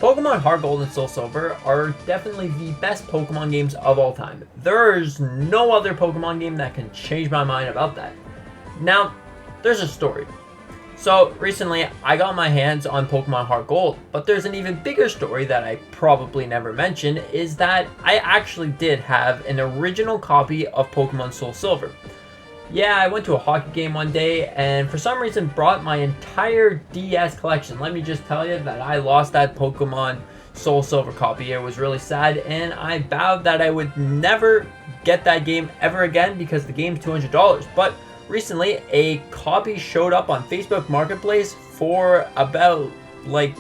Pokemon Heart Gold and Soul Silver are definitely the best Pokemon games of all time. There's no other Pokemon game that can change my mind about that. Now, there's a story. So, recently I got my hands on Pokemon Heart Gold, but there's an even bigger story that I probably never mentioned, is that I actually did have an original copy of Pokemon Soul Silver. Yeah, I went to a hockey game one day and for some reason brought my entire DS collection. Let me just tell you that I lost that Pokemon Soul Silver copy. It was really sad and I vowed that I would never get that game ever again because the game's $200. But recently a copy showed up on Facebook Marketplace for about like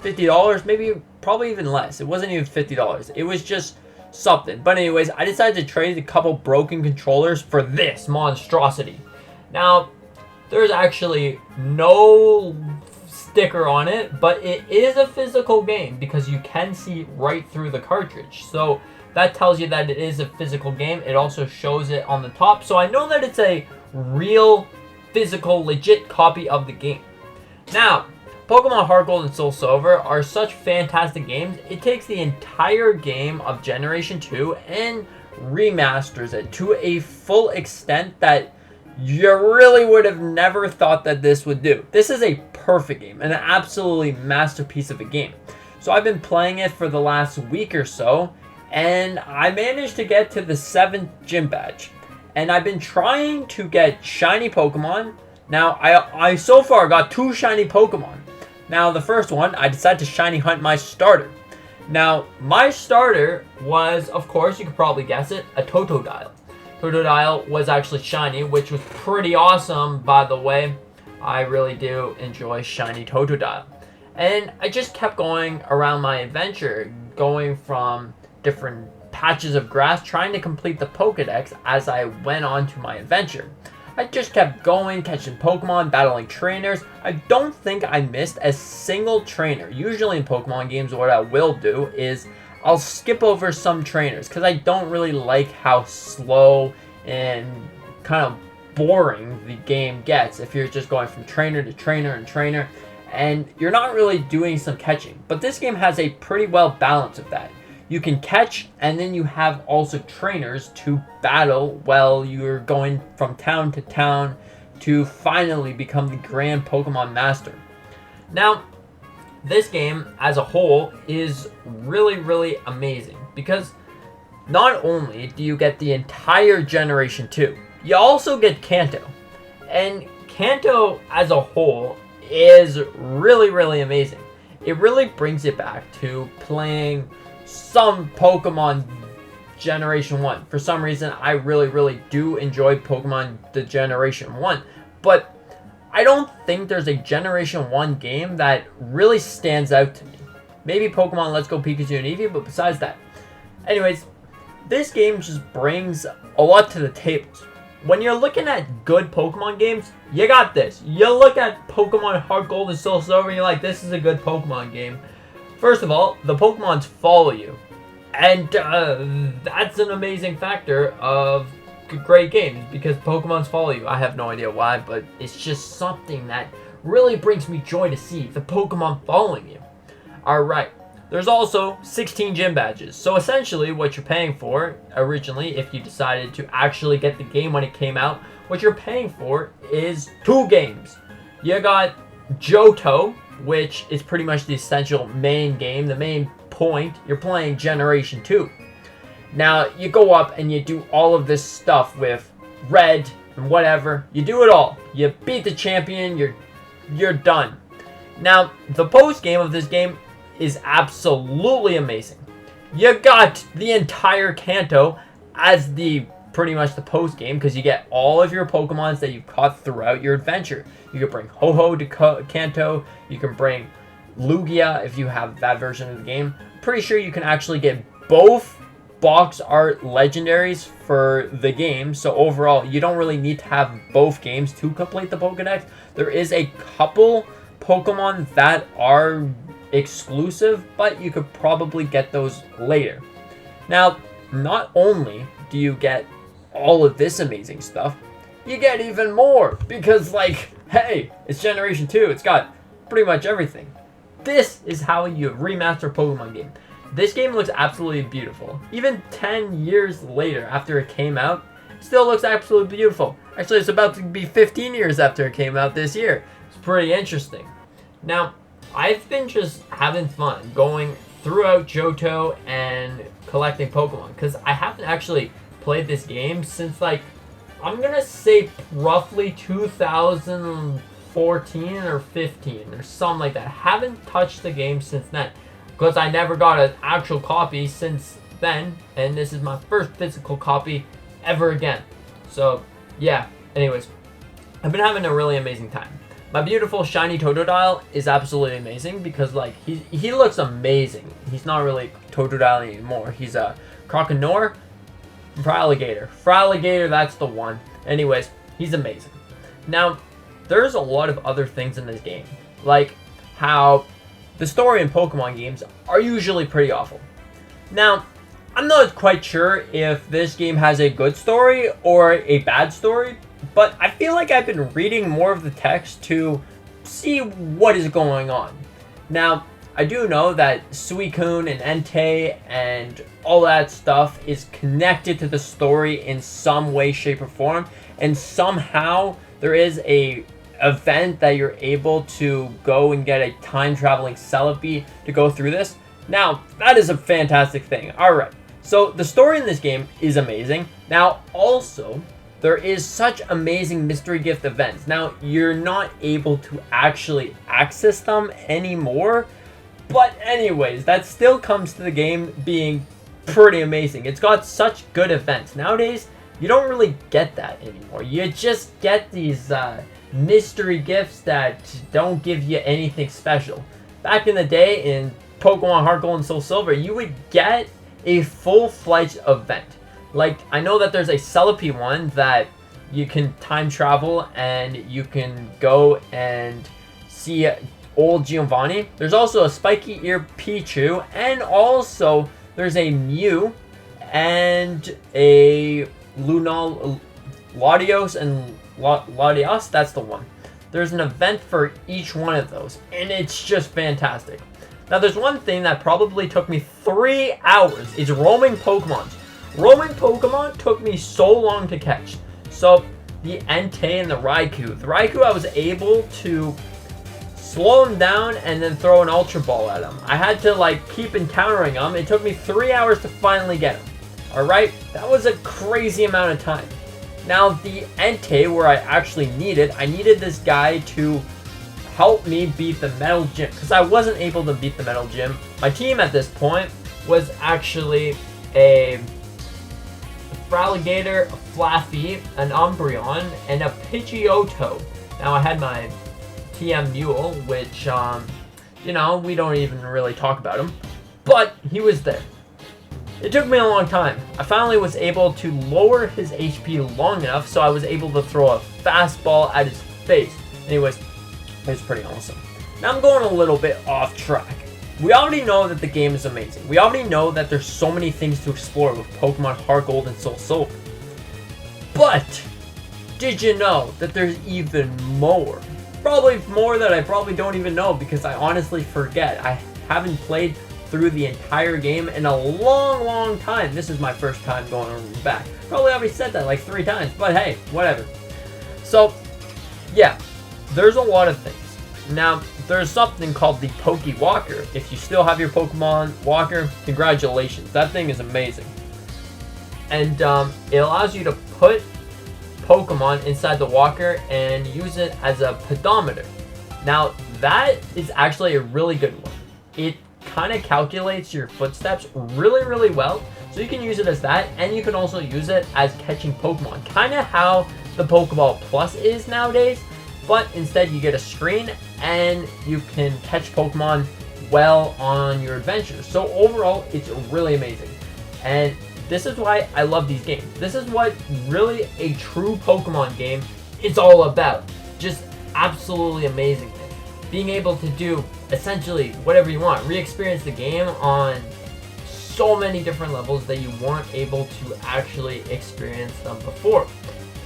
$50, maybe probably even less. It wasn't even $50. It was just something. But anyways, I decided to trade a couple broken controllers for this monstrosity. Now, there's actually no sticker on it, but it is a physical game because you can see right through the cartridge. So that tells you that it is a physical game. It also shows it on the top. So I know that it's a real, physical, legit copy of the game. Now, Pokemon Heart Gold and Soul Silver are such fantastic games. It takes the entire game of Generation 2 and remasters it to a full extent that you really would have never thought that this would do. This is a perfect game, an absolutely masterpiece of a game. So I've been playing it for the last week or so, and I managed to get to the 7th gym badge. And I've been trying to get shiny Pokemon. Now, I so far got 2 shiny Pokemon. Now, the first one, I decided to shiny hunt my starter. Now, my starter was, of course, you could probably guess it, a Totodile. Totodile was actually shiny, which was pretty awesome, by the way. I really do enjoy shiny Totodile. And I just kept going around my adventure, going from different patches of grass, trying to complete the Pokedex as I went on to my adventure. I just kept going, catching Pokemon, battling trainers. I don't think I missed a single trainer. Usually in Pokemon games, what I will do is I'll skip over some trainers because I don't really like how slow and kind of boring the game gets if you're just going from trainer to trainer and trainer and you're not really doing some catching. But this game has a pretty well balance of that. You can catch, and then you have also trainers to battle while you're going from town to town to finally become the Grand Pokemon Master. Now, this game as a whole is really, really amazing because not only do you get the entire Generation 2, you also get Kanto. And Kanto as a whole is really, really amazing. It really brings it back to playing some Pokemon Generation 1. For some reason, I really do enjoy Pokemon the Generation 1. But I don't think there's a Generation 1 game that really stands out to me. Maybe Pokemon Let's Go Pikachu and Eevee, but besides that. Anyways, this game just brings a lot to the table. When you're looking at good Pokemon games, you got this. You look at Pokemon Heart Gold and Soul Silver and you're like, this is a good Pokemon game. First of all, the Pokemons follow you. And that's an amazing factor of great games because Pokemons follow you. I have no idea why, but it's just something that really brings me joy to see, the Pokemon following you. Alright, there's also 16 gym badges. So essentially what you're paying for originally, if you decided to actually get the game when it came out, what you're paying for is 2 games. You got Johto, which is pretty much the essential main game, the main point. You're playing Generation 2. Now, you go up and you do all of this stuff with Red and whatever. You do it all. You beat the champion, you're done. Now, the post game of this game is absolutely amazing. You got the entire Kanto as the pretty much the post game because you get all of your Pokemons that you've caught throughout your adventure. You can bring Ho-Oh to Kanto. You can bring Lugia if you have that version of the game. Pretty sure you can actually get both box art legendaries for the game. So overall, you don't really need to have both games to complete the Pokedex. There is a couple Pokemon that are exclusive, but you could probably get those later. Now, not only do you get all of this amazing stuff, you get even more because, like, hey, it's Generation 2. It's got pretty much everything. This is how you remaster a Pokemon game. This game looks absolutely beautiful. Even 10 years later after it came out, it still looks absolutely beautiful. Actually, it's about to be 15 years after it came out this year. It's pretty interesting. Now, I've been just having fun going throughout Johto and collecting Pokemon, because I haven't actually played this game since, like, I'm gonna say roughly 2014 or 15 or something like that. I haven't touched the game since then, because I never got an actual copy since then, and this is my first physical copy ever again. So, yeah, anyways, I've been having a really amazing time. My beautiful shiny Totodile is absolutely amazing because, like, he looks amazing. He's not really Totodile anymore. He's a Croconaur, Fraligator. Fraligator, that's the one. Anyways, he's amazing. Now, there's a lot of other things in this game, like how the story in Pokemon games are usually pretty awful. Now, I'm not quite sure if this game has a good story or a bad story, but I feel like I've been reading more of the text to see what is going on. Now, I do know that Suicune and Entei and all that stuff is connected to the story in some way, shape, or form, and somehow there is a event that you're able to go and get a time-traveling Celebi to go through this. Now, that is a fantastic thing. Alright, so the story in this game is amazing. Now, also, there is such amazing mystery gift events. Now, you're not able to actually access them anymore, but anyways, that still comes to the game being pretty amazing. It's got such good events. Nowadays, you don't really get that anymore. You just get these mystery gifts that don't give you anything special. Back in the day, in Pokemon Heart Gold and Soul Silver, you would get a full-fledged event. Like, I know that there's a Celebi one that you can time travel and you can go and see old Giovanni. There's also a spiky ear Pichu, and also there's a Mew and a Latios and Latios, that's the one. There's an event for each one of those, and it's just fantastic. Now, there's one thing that probably took me 3 hours, is roaming Pokemon. Roaming Pokemon took me so long to catch. So, the Entei and the Raikou. The Raikou, I was able to slow him down and then throw an Ultra Ball at him. I had to, like, keep encountering him. It took me 3 hours to finally get him. Alright? That was a crazy amount of time. Now, the Entei, where I needed this guy to help me beat the Metal Gym, because I wasn't able to beat the Metal Gym. My team at this point was actually a Fraligator, a Flaffy, an Umbreon, and a Pidgeotto. Now, I had my TM Mule, which, you know, we don't even really talk about him, but he was there. It took me a long time. I finally was able to lower his HP long enough so I was able to throw a fastball at his face. Anyways, it was pretty awesome. Now I'm going a little bit off track. We already know that the game is amazing. We already know that there's so many things to explore with Pokemon Heart Gold and Soul Silver. But, did you know that there's even more? Probably more that I probably don't even know because I honestly forget. I haven't played through the entire game in a long time. This is my first time going back. Probably already said that like 3 times, but hey, whatever. So, yeah, there's a lot of things. Now, there's something called the Pokewalker. If you still have your Pokemon Walker, congratulations. That thing is amazing. And it allows you to put Pokemon inside the walker and use it as a pedometer. Now, that is actually a really good one. It kind of calculates your footsteps really well, so you can use it as that, and you can also use it as catching Pokemon, kind of how the Pokeball Plus is nowadays, but instead you get a screen and you can catch Pokemon well on your adventures. So overall, it's really amazing, and this is why I love these games. This is what really a true Pokemon game is all about. Just absolutely amazing. Being able to do essentially whatever you want. Re-experience the game on so many different levels that you weren't able to actually experience them before.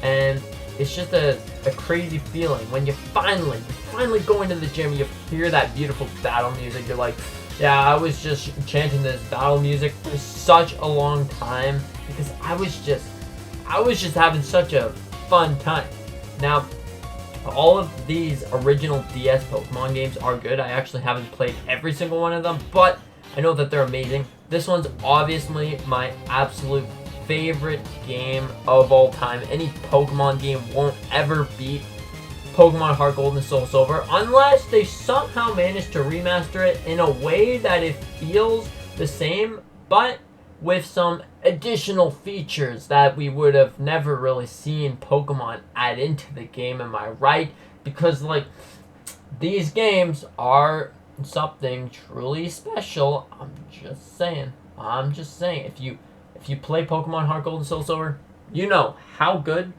And it's just a crazy feeling when you finally go into the gym. You hear that beautiful battle music. You're like, yeah, I was just chanting this battle music for such a long time because I was just having such a fun time. Now, all of these original DS Pokemon games are good. I actually haven't played every single one of them, but I know that they're amazing. This one's obviously my absolute favorite game of all time. Any Pokemon game won't ever beat Pokemon Heart Gold and Soul Silver unless they somehow manage to remaster it in a way that it feels the same, but with some additional features that we would have never really seen Pokemon add into the game. Am I right? Because like these games are something truly special. I'm just saying. If you play Pokemon Heart Gold and Soul Silver, you know how good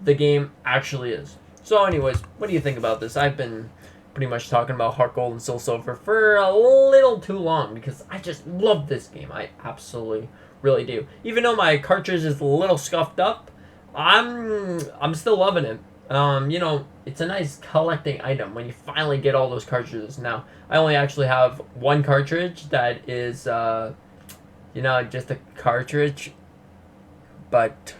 the game actually is. So anyways, what do you think about this? I've been pretty much talking about Heart Gold and Soul Silver for a little too long because I just love this game. I absolutely really do. Even though my cartridge is a little scuffed up, I'm still loving it. It's a nice collecting item when you finally get all those cartridges. Now, I only actually have one cartridge that is just a cartridge, but